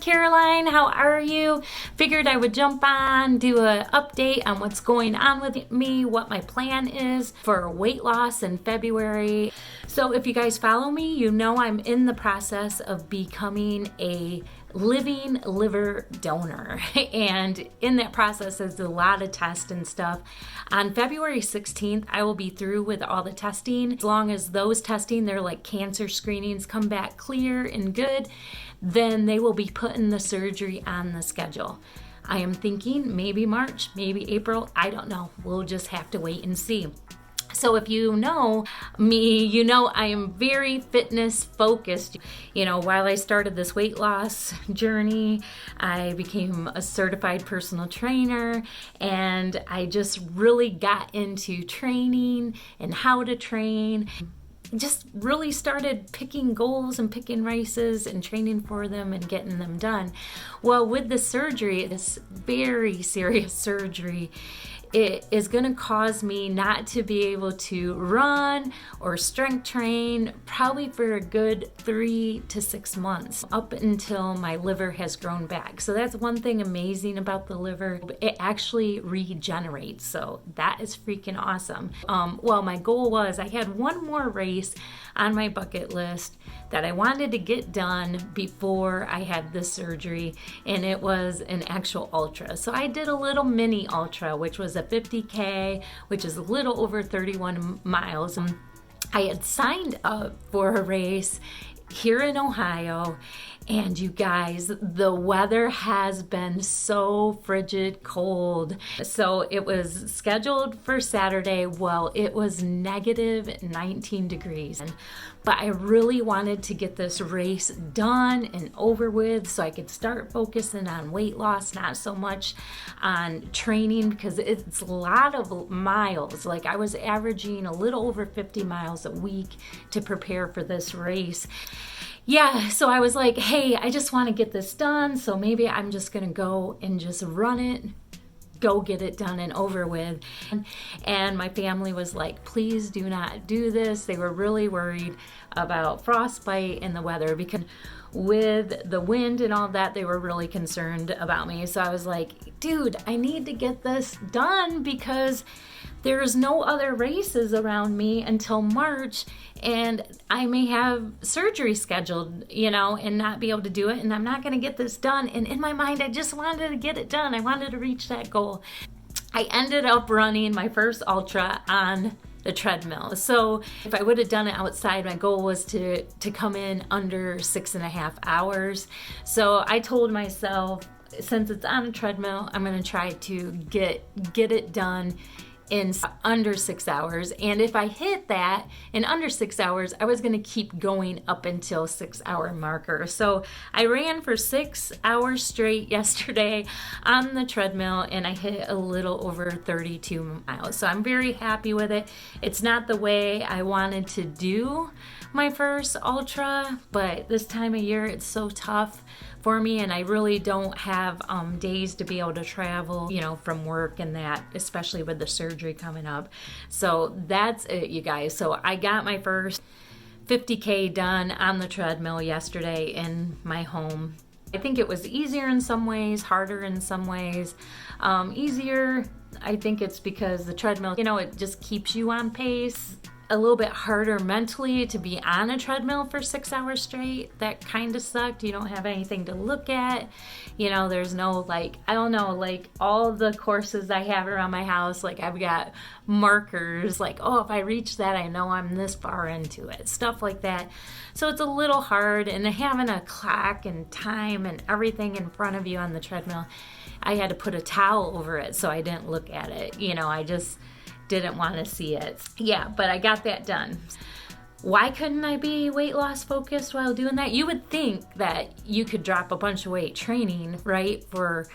Caroline, how are you? Figured I would jump on, do an update on what's going on with me, what my plan is for weight loss in February. So if you guys follow me, you know I'm in the process of becoming a living liver donor, and in that process there's a lot of tests and stuff. On February 16th I will be through with all the testing. As long as those testing, they're like cancer screenings, come back clear and good, then they will be putting the surgery on the schedule. I am thinking maybe March, maybe April, I don't know. We'll just have to wait and see. So if you know me, you know I am very fitness focused. You know, while I started this weight loss journey, I became a certified personal trainer, and I just really got into training and how to train. Just really started picking goals and picking races and training for them and getting them done. Well, with the surgery, this very serious surgery, it is going to cause me not to be able to run or strength train probably for a good 3 to 6 months, up until my liver has grown back. So that's one thing amazing about the liver. It actually regenerates. So that is freaking awesome. Well, my goal was, I had one more race on my bucket list that I wanted to get done before I had this surgery, and it was an actual ultra. So I did a little mini ultra, which was a 50K, which is a little over 31 miles. I had signed up for a race here in Ohio, and you guys, the weather has been so frigid cold. So it was scheduled for Saturday. Well, it was negative 19 degrees. But I really wanted to get this race done and over with so I could start focusing on weight loss, not so much on training, because it's a lot of miles. Like, I was averaging a little over 50 miles a week to prepare for this race. Yeah, so I was like, hey, I just want to get this done, so maybe I'm just going to go and just run it, go get it done and over with. And my family was like, please do not do this. They were really worried about frostbite and the weather, because with the wind and all that, they were really concerned about me. So I was like, dude, I need to get this done because there's no other races around me until March, and I may have surgery scheduled, you know, and not be able to do it, and I'm not going to get this done. And in my mind, I just wanted to get it done. I wanted to reach that goal. I ended up running my first ultra on the treadmill. So if I would have done it outside, my goal was to come in under 6.5 hours. So I told myself, since it's on a treadmill, I'm going to try to get it done in under 6 hours. And if I hit that in under 6 hours, I was going to keep going up until 6 hour marker. So I ran for 6 hours straight yesterday on the treadmill, and I hit a little over 32 miles. So I'm very happy with it. It's not the way I wanted to do my first ultra, but this time of year it's so tough for me, and I really don't have days to be able to travel, you know, from work and that, especially with the surgery coming up. So that's it, you guys. So I got my first 50K done on the treadmill yesterday in my home. I think it was easier in some ways, harder in some ways. Easier, I think it's because the treadmill, you know, it just keeps you on pace. A little bit harder mentally to be on a treadmill for 6 hours straight. That kind of sucked. You don't have anything to look at. You know, there's no, like, I don't know, like all the courses I have around my house, like I've got markers, like, oh, if I reach that, I know I'm this far into it, stuff like that. So it's a little hard, and having a clock and time and everything in front of you on the treadmill, I had to put a towel over it so I didn't look at it. You know, I just didn't want to see it. Yeah, but I got that done. Why couldn't I be weight loss focused while doing that? You would think that you could drop a bunch of weight training, right, for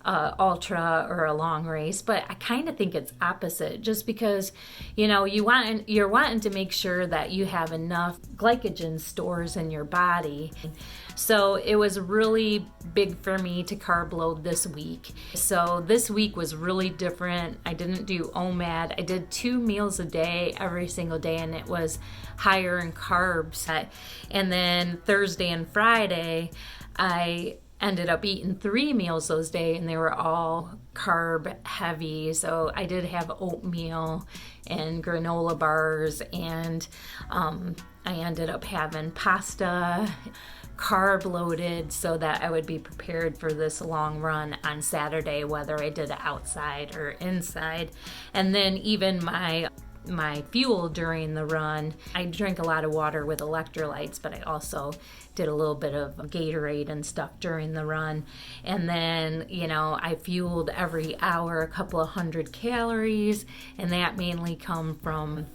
ultra or a long race, but I kind of think it's opposite, just because, you know, you're wanting to make sure that you have enough glycogen stores in your body. So it was really big for me to carb load this week. So this week was really different. I didn't do OMAD. I did 2 meals a day every single day, and it was higher in carbs. And then Thursday and Friday, I ended up eating 3 meals those days, and they were all carb heavy. So I did have oatmeal and granola bars, and I ended up having pasta, carb loaded, so that I would be prepared for this long run on Saturday, whether I did it outside or inside. And then even my fuel during the run, I drank a lot of water with electrolytes, but I also did a little bit of Gatorade and stuff during the run. And then, I fueled every hour a couple of 100 calories, and that mainly come from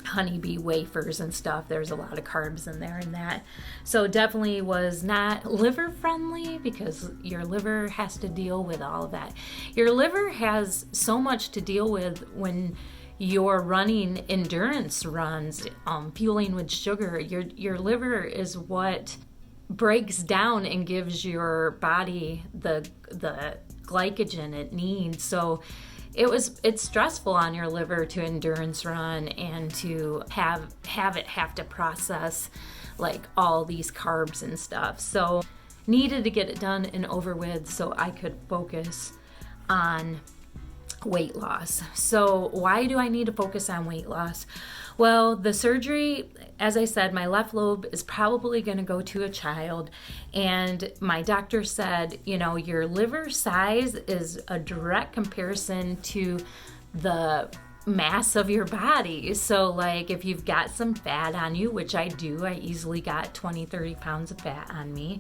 honeybee wafers and stuff. There's a lot of carbs in there and that. So definitely was not liver friendly, because your liver has to deal with all of that. Your liver has so much to deal with when you're running endurance runs, fueling with sugar. Your liver is what breaks down and gives your body the glycogen it needs. So it's stressful on your liver to endurance run and to have to process like all these carbs and stuff. So needed to get it done and over with so I could focus on weight loss. So why do I need to focus on weight loss? Well, the surgery, as I said, my left lobe is probably going to go to a child, and my doctor said, your liver size is a direct comparison to the mass of your body. So like if you've got some fat on you, which I do, I easily got 20-30 pounds of fat on me,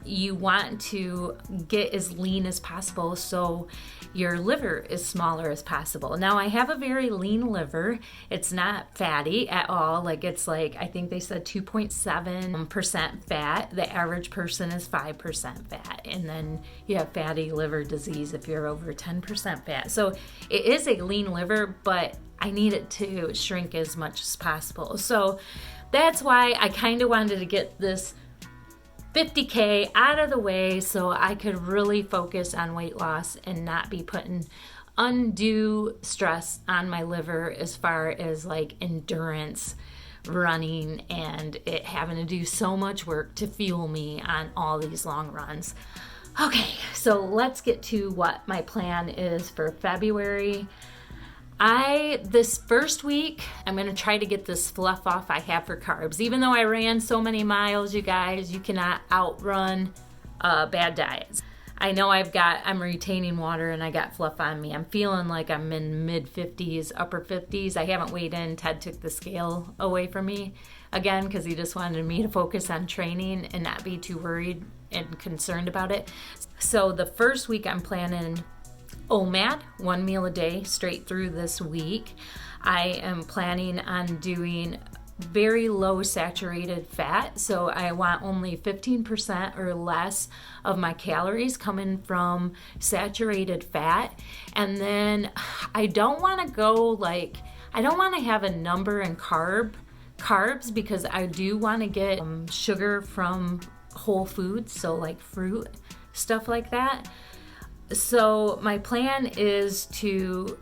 you want to get as lean as possible so your liver is smaller as possible. Now I have a very lean liver. It's not fatty at all. Like it's like, I think they said 2.7% fat. The average person is 5% fat. And then you have fatty liver disease if you're over 10% fat. So it is a lean liver, but I need it to shrink as much as possible. So that's why I kind of wanted to get this 50K out of the way so I could really focus on weight loss and not be putting undue stress on my liver as far as like endurance running and it having to do so much work to fuel me on all these long runs. Okay, so let's get to what my plan is for February. This first week, I'm going to try to get this fluff off I have for carbs. Even though I ran so many miles, you guys, you cannot outrun bad diets. I know I'm retaining water and I got fluff on me. I'm feeling like I'm in mid 50s, upper 50s. I haven't weighed in. Ted took the scale away from me again because he just wanted me to focus on training and not be too worried and concerned about it. So the first week I'm planning OMAD, 1 meal a day, straight through this week. I am planning on doing very low saturated fat, so I want only 15% or less of my calories coming from saturated fat. And then I don't want to have a number in carbs because I do want to get sugar from whole foods, so like fruit, stuff like that. So my plan is to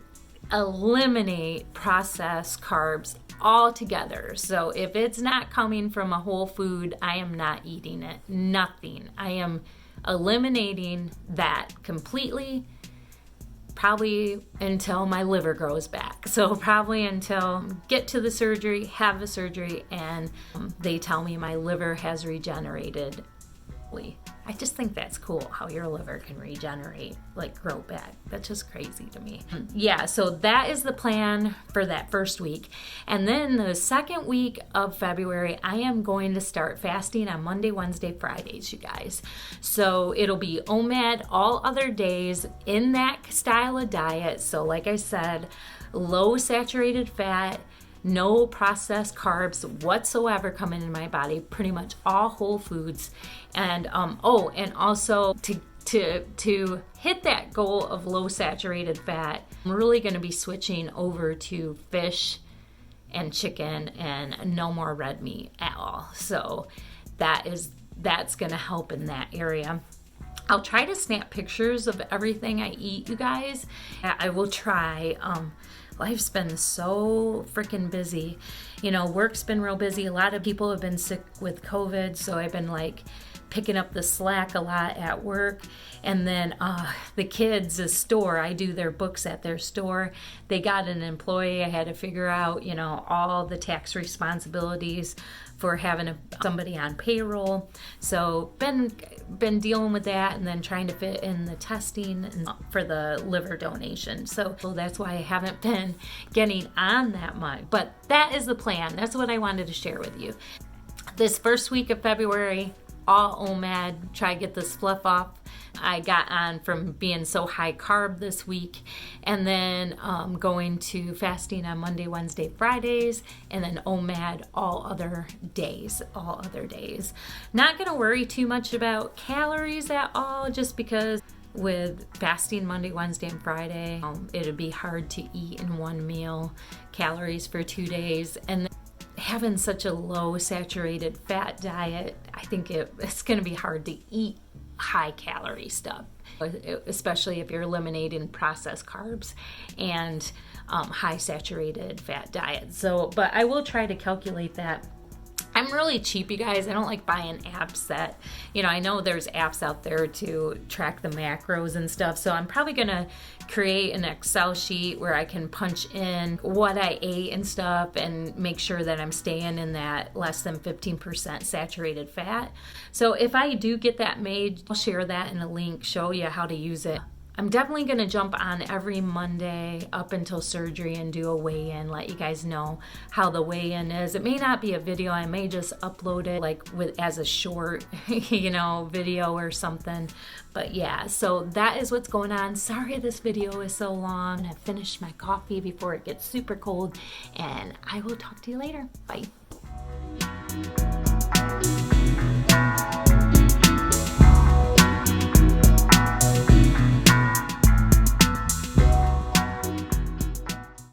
eliminate processed carbs altogether. So if it's not coming from a whole food, I am not eating it. Nothing. I am eliminating that completely, probably until my liver grows back. So probably until get to the surgery, have the surgery, and they tell me my liver has regenerated. I just think that's cool how your liver can regenerate, like grow back. That's just crazy to me. Yeah, so that is the plan for that first week. And then the second week of February, I am going to start fasting on Monday, Wednesday, Fridays, you guys. So it'll be OMAD all other days in that style of diet. So like I said, low saturated fat, no processed carbs whatsoever coming in my body, pretty much all whole foods. And and also to hit that goal of low saturated fat, I'm really going to be switching over to fish and chicken and no more red meat at all. So that's going to help in that area. I'll try to snap pictures of everything I eat, you guys. I will try. Life's been so freaking busy. Work's been real busy. A lot of people have been sick with COVID, so I've been like picking up the slack a lot at work. And then the kids, the store, I do their books at their store. They got an employee. I had to figure out, you know, all the tax responsibilities for having somebody on payroll. So been dealing with that, and then trying to fit in the testing and for the liver donation. So that's why I haven't been getting on that much. But that is the plan. That's what I wanted to share with you. This first week of February, all OMAD, try to get this fluff off. I got on from being so high carb this week, and then going to fasting on Monday, Wednesday, Fridays, and then OMAD all other days. Not gonna worry too much about calories at all, just because with fasting Monday, Wednesday, and Friday, it'd be hard to eat in one meal calories for 2 days. And having such a low saturated fat diet, I think it's going to be hard to eat high calorie stuff, especially if you're eliminating processed carbs and high saturated fat diet. So, but I will try to calculate that. I'm really cheap, you guys. I don't like buying apps that, you know, I know there's apps out there to track the macros and stuff. So I'm probably going to create an Excel sheet where I can punch in what I ate and stuff and make sure that I'm staying in that less than 15% saturated fat. So if I do get that made, I'll share that in a link, show you how to use it. I'm definitely going to jump on every Monday up until surgery and do a weigh-in, let you guys know how the weigh-in is. It may not be a video. I may just upload it like as a short, you know, video or something. But yeah, so that is what's going on. Sorry this video is so long. I've finished my coffee before it gets super cold, and I will talk to you later. Bye.